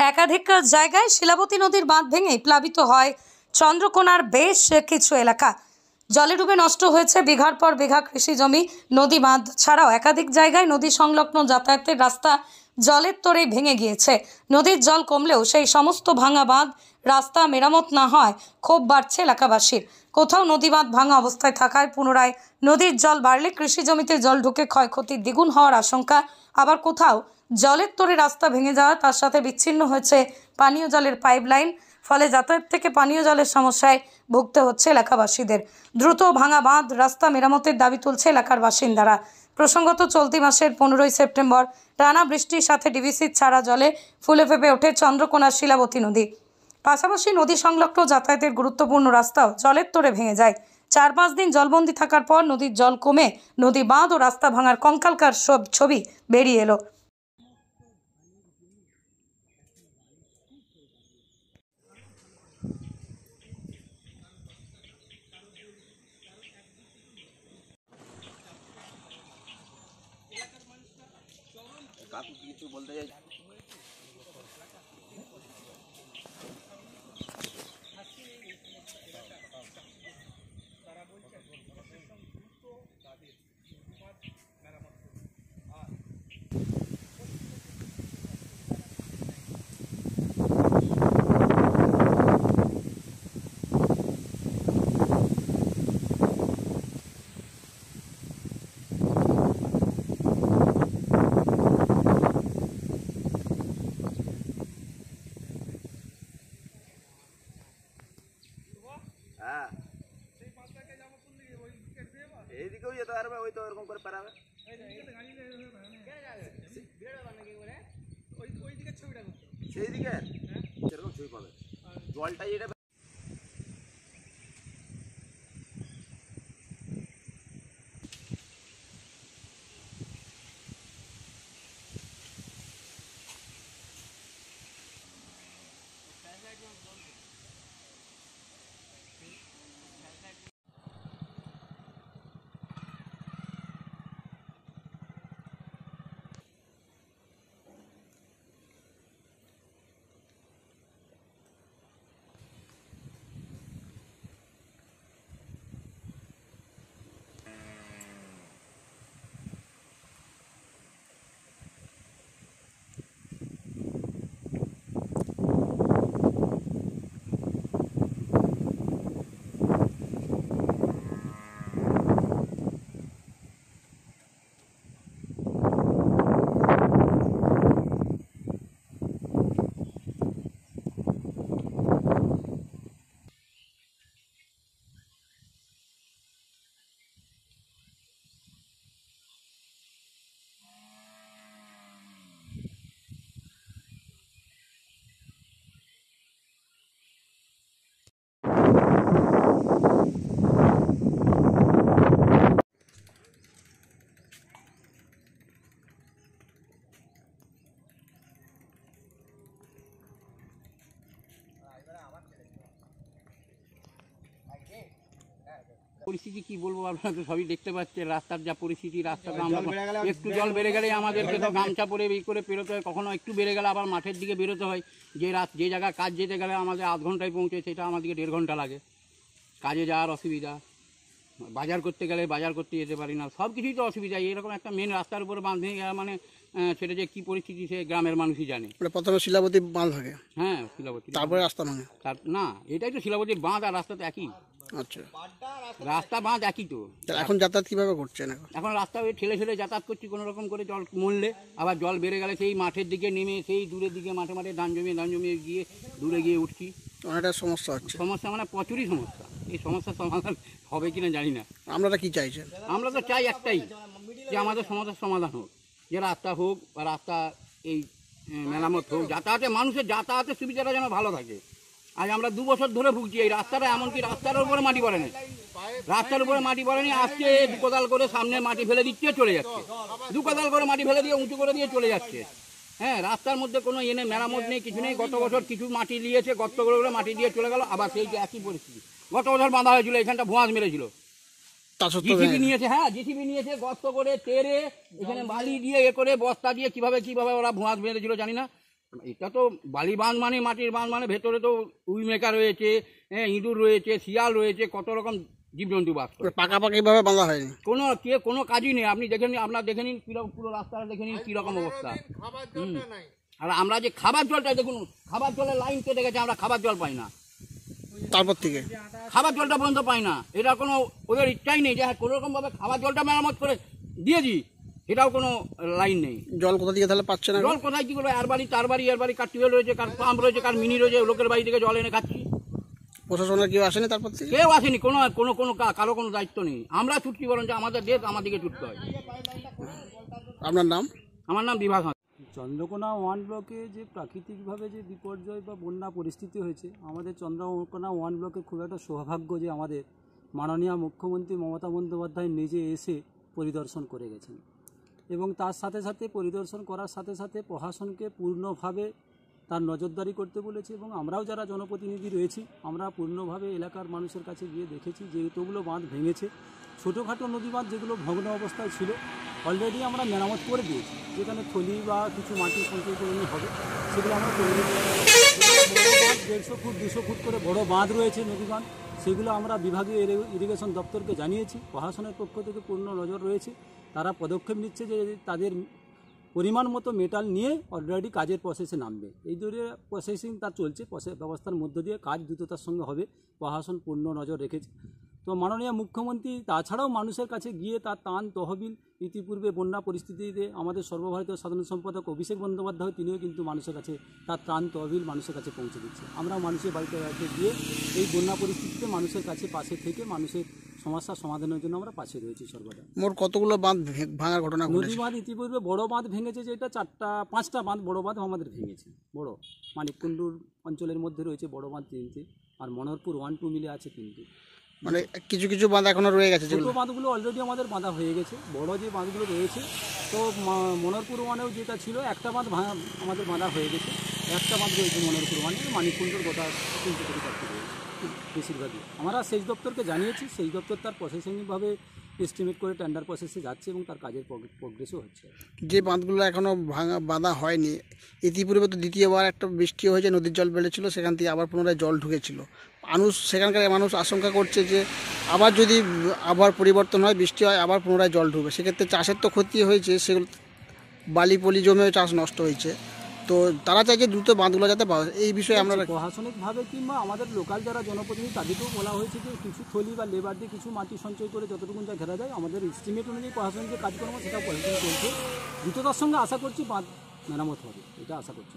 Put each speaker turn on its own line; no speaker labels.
একাধিক জায়গায় শিলাবতী নদীর বাঁধ ভেঙে প্লাবিত হয় চন্দ্রকোনার বেশ কিছু এলাকা। জলে ডুবে নষ্ট হয়েছে বিঘার পর বিঘা কৃষি জমি। নদী বাঁধ ছাড়াও একাধিক জায়গায় নদী সংলগ্ন যাতায়াতের রাস্তা জলের তোড়ে ভেঙে গিয়েছে। নদীর জল কমলেও সেই সমস্ত ভাঙা বাঁধ রাস্তা মেরামত না হয় ক্ষোভ বাড়ছে এলাকাবাসীর। কোথাও নদী বাঁধ ভাঙা অবস্থায় থাকায় পুনরায় নদীর জল বাড়লে কৃষি জমিতে জল ঢুকে ক্ষয়ক্ষতি দ্বিগুণ হওয়ার আশঙ্কা। আবার কোথাও জলের তোড়ে রাস্তা ভেঙে যাওয়া, তার সাথে বিচ্ছিন্ন হয়েছে পানীয় জলের পাইপলাইন। ফলে যাতায়াত থেকে পানীয় জলের সমস্যায় ভুগতে হচ্ছে এলাকাবাসীদের। দ্রুত ভাঙা বাঁধ রাস্তা মেরামতের দাবি তুলছে এলাকার বাসিন্দারা। প্রসঙ্গত চলতি মাসের 15ই সেপ্টেম্বর টানা বৃষ্টির সাথে ডিভিসির ছাড়া জলে ফুলে ফেঁপে ওঠে চন্দ্রকোনার শিলাবতী নদী। পাশাপাশি নদী সংলগ্ন যাতায়াতের গুরুত্বপূর্ণ রাস্তাও জলের তোড়ে ভেঙে যায়। 4-5 দিন জলবন্দি থাকার পর নদীর জল কমে নদী বাঁধ ও রাস্তা ভাঙার কঙ্কালকার সব ছবি বেরিয়ে এলো।
কাকু কিছু বলতে চাই? হ্যাঁ, এইদিকেও যেতে পারবে, ওই তো এরকম করে পারাবে। সেই দিকে সেরকম ছবি পাবে। জলটাই এটা
পরিস্থিতি কি বলবো, আপনারা তো সবই দেখতে পাচ্ছেন রাস্তার যা পরিস্থিতি। রাস্তাটা আমরা একটু জল বেড়ে গেলে আমাদেরকে তো গামছা পরে এই করে বেরোতে হয়, কখনো একটু বেড়ে গেলে আবার মাঠের দিকে বেরোতে হয়। যে জায়গায় কাজ যেতে গেলে আমাদের আধ ঘন্টায় পৌঁছে, সেটা আমাদেরকে 1.5 ঘন্টা লাগে। কাজে যাওয়ার অসুবিধা, বাজার করতে গেলে বাজার করতে যেতে পারি না, সব কিছুই তো অসুবিধা। এরকম একটা মেন রাস্তার উপরে বাঁধ ভেঙে গেলে মানে সেটা যে কী পরিস্থিতি সে গ্রামের মানুষই জানে।
প্রথমে শিলাবতী বাঁধ ভাঙে,
হ্যাঁ শিলাবতী,
তারপরে রাস্তা ভাঙে।
না, এটাই তো শিলাবতীর বাঁধ আর রাস্তা তো একই।
আচ্ছা,
রাস্তা বাঁধ একই তো।
এখন যাতায়াত কিভাবে করছেন?
এখন রাস্তা ওই ঠেলে ঠেলে যাতায়াত করছি কোনো রকম করে। জল মরলে আবার জল বেড়ে গেলে সেই মাঠের দিকে নেমে সেই দূরের দিকে মাঠে ধান জমিয়ে গিয়ে দূরে গিয়ে উঠছি।
অনেকটা সমস্যা হচ্ছে।
সমস্যা মানে প্রচুরই সমস্যা। এই সমস্যার সমাধান হবে কিনা জানি না।
আপনারা কি চাইছেন?
আমরা তো চাই একটাই, যে আমাদের সমস্যার সমাধান হোক, যে রাস্তা হোক বা রাস্তা এই মেরামত হোক, মানুষের যাতায়াতের সুবিধাটা যেন ভালো থাকে। আজ আমরা 2 বছর ধরে ভুগছি এই রাস্তাটা, এমনকি রাস্তার উপরে মাটি পড়েনি। রাস্তার উপরে মাটি পড়েনি, আজকে 2 কোদাল করে সামনে মাটি ফেলে দিচ্ছে, চলে যাচ্ছে। 2 কোদাল করে মাটি ফেলে দিয়ে উঁচু করে দিয়ে চলে যাচ্ছে। হ্যাঁ, রাস্তার মধ্যে কোনো মেরামত নেই, কিছু নেই। গত বছর কিছু মাটি নিয়েছে, গর্ত করে মাটি দিয়ে চলে গেল, আবার সেই একই পরিস্থিতি। গত বছর বাঁধা হয়েছিল, এখানটা ভুয়াজ মেরেছিল, জিসিবি নিয়েছে। হ্যাঁ, জিসিবি নিয়েছে, গর্ত করে তেরে এখানে বালি দিয়ে করে বস্তা দিয়ে কিভাবে ওরা ভুয়াজ মেরেছিল জানি না। এটা তো বালি বাঁধ মানে মাটির বাঁধ মানে ভেতরে তো উইমেকা রয়েছে, হ্যাঁ, ইঁদুর রয়েছে, শিয়াল রয়েছে, কত রকম জীবজন্তু বাস করে।
পাকাপাকিভাবে বাঁধা হয়নি।
কোনো কাজই নেই। আপনি দেখে নিন, আপনার দেখে নিন কিরকম পুরো রাস্তাটা দেখে নিন কিরকম অবস্থা। আর আমরা যে খাবার জলটা দেখুন, খাবার জলের লাইন কেটে গেছে, আমরা খাবার জল পাই না।
তারপর থেকে
খাবার জলটা পর্যন্ত পাই না। এটা কোনো ওদের ইচ্ছাই নেই যে হ্যাঁ কোনো রকমভাবে খাবার জলটা মেরামত করে দিয়ে দিই, এটাও কোনো লাইন নেই।
জল কোথা থেকে তাহলে পাচ্ছে না?
জল কোথায় কি করবে? আর বাড়ি তার বাড়ি, এর বাড়ি, কার টিউবওয়েল রয়েছে, কার পাম্প রয়েছে, কার মিনি রয়েছে, লোকের বাড়ি থেকে জল এনে খাচ্ছি।
প্রশাসনের কেউ আসেনি তারপর থেকে?
কেউ আসেনি, কারো কোনো দায়িত্ব নেই। আমরা ছুটছি, বরং যে আমাদের দেশ আমাদেরকে ছুটতে হয়।
আপনার নাম?
আমার নাম বিভাস।
চন্দ্রকোনা 1 ব্লকে যে প্রাকৃতিকভাবে যে বিপর্যয় বা বন্যা পরিস্থিতি হয়েছে, আমাদের চন্দ্রকোনা 1 ব্লকে খুব একটা সৌভাগ্য যে আমাদের মাননীয় মুখ্যমন্ত্রী মমতা বন্দ্যোপাধ্যায় নিজে এসে পরিদর্শন করে গেছেন, এবং তার সাথে সাথে পরিদর্শন করার সাথে সাথে প্রশাসনকে পূর্ণভাবে তার নজরদারি করতে বলেছে। এবং আমরাও যারা জনপ্রতিনিধি রয়েছি, আমরা পূর্ণভাবে এলাকার মানুষের কাছে গিয়ে দেখেছি যে এতগুলো বাঁধ ভেঙেছে। ছোটোখাটো নদী বাঁধ যেগুলো ভগ্ন অবস্থায় ছিল অলরেডি আমরা মেরামত করে দিয়েছি, যেখানে থলি বা কিছু মাটি সঞ্চয় করে হবে সেগুলো আমরা করে দিয়েছি। 150 ফুট 200 ফুট করে বড় বাঁধ রয়েছে নদী বাঁধ, সেগুলো আমরা বিভাগীয় ইরিগেশন দপ্তরকে জানিয়েছি। প্রশাসনের পক্ষ থেকে পূর্ণ নজর রয়েছে, তারা পদক্ষেপ নিচ্ছে যে তাদের পরিমাণ মতো মেটাল নিয়ে অলরেডি কাজের প্রসেসে নামবে। এই ধরে প্রসেসিং তার চলছে, ব্যবস্থার মধ্য দিয়ে কাজ দ্রুততার সঙ্গে হবে, প্রশাসন পূর্ণ নজর রেখেছে। তো মাননীয় মুখ্যমন্ত্রী তাছাড়াও মানুষের কাছে গিয়ে তার ত্রাণ তহবিল, ইতিপূর্বে বন্যা পরিস্থিতিতে আমাদের সর্বভারতীয় সাধারণ সম্পাদক অভিষেক বন্দ্যোপাধ্যায় তিনিও কিন্তু মানুষের কাছে তার ত্রাণ তহবিল মানুষের কাছে পৌঁছে দিচ্ছে। আমরা মানুষের বাড়িতে গিয়ে এই বন্যা পরিস্থিতিতে মানুষের কাছে পাশে থেকে মানুষের সমস্যা সমাধানের জন্য আমরা পাশে রয়েছি সর্বদা।
মোট কতগুলো বাঁধ ভাঙার ঘটনা
নদী
ঘটেছে?
বাঁধ ইতিপূর্বে বড় বাঁধ ভেঙেছে, যেটা 5টা বাঁধ বড় বাঁধ আমাদের ভেঙেছে। বড় মানিককুণ্ডুর অঞ্চলের মধ্যে রয়েছে বড় বাঁধ 3টে, আর মনোহরপুর 1-2 মিলে আছে 3টে।
মানে কিছু কিছু বাঁধ এখনো রয়ে গেছে?
ছোটো বাঁধগুলো অলরেডি আমাদের বাঁধা হয়ে গেছে, বড় যে বাঁধগুলো রয়েছে তো মনোহরপুর 1-এও যেটা ছিল একটা বাঁধ আমাদের বাঁধা হয়ে গেছে, একটা বাঁধ রয়েছে মনোহরপুর 1-এ, মানিককুণ্ডুর গোটা 3টে থেকে 4টে রয়েছে বেশিরভাগই। আমরা সেচ দপ্তরকে জানিয়েছি, সেচ দপ্তর তার প্রসেসিংভাবে এস্টিমেট করে টেন্ডার প্রসেসে যাচ্ছে এবং তার কাজের প্রোগ্রেসও হচ্ছে।
যে বাঁধগুলো এখনো বাঁধা হয়নি, ইতিপূর্বে তো দ্বিতীয়বার একটা বৃষ্টি হয়েছে, নদীর জল বেড়েছিল, সেখান থেকে আবার পুনরায় জল ঢুকেছিল। সেখানকার মানুষ আশঙ্কা করছে যে আবার যদি আবার পরিবর্তন হয়, বৃষ্টি হয়, আবার পুনরায় জল ঢুকবে, সেক্ষেত্রে চাষের তো ক্ষতি হয়েছে, সেগুলো বালি পলি জমেও চাষ নষ্ট হয়েছে। তো তারা চাই যে দ্রুত বাঁধগুলো যাতে এই বিষয়ে আমরা
প্রশাসনিকভাবে কিংবা আমাদের লোকাল যারা জনপ্রতিনিধি তাদেরকেও বলা হয়েছে যে কিছু থলি বা লেবার দিয়ে কিছু মাটি সঞ্চয় করে যতটুকু যা ঘেরা যায় আমাদের এস্টিমেট অনুযায়ী প্রশাসনিক যে কাজকর্ম সেটা প্রশাসন চলছে। দ্রুততার সঙ্গে আশা করছি বাঁধ মেরামত হবে, এটা আশা করছি।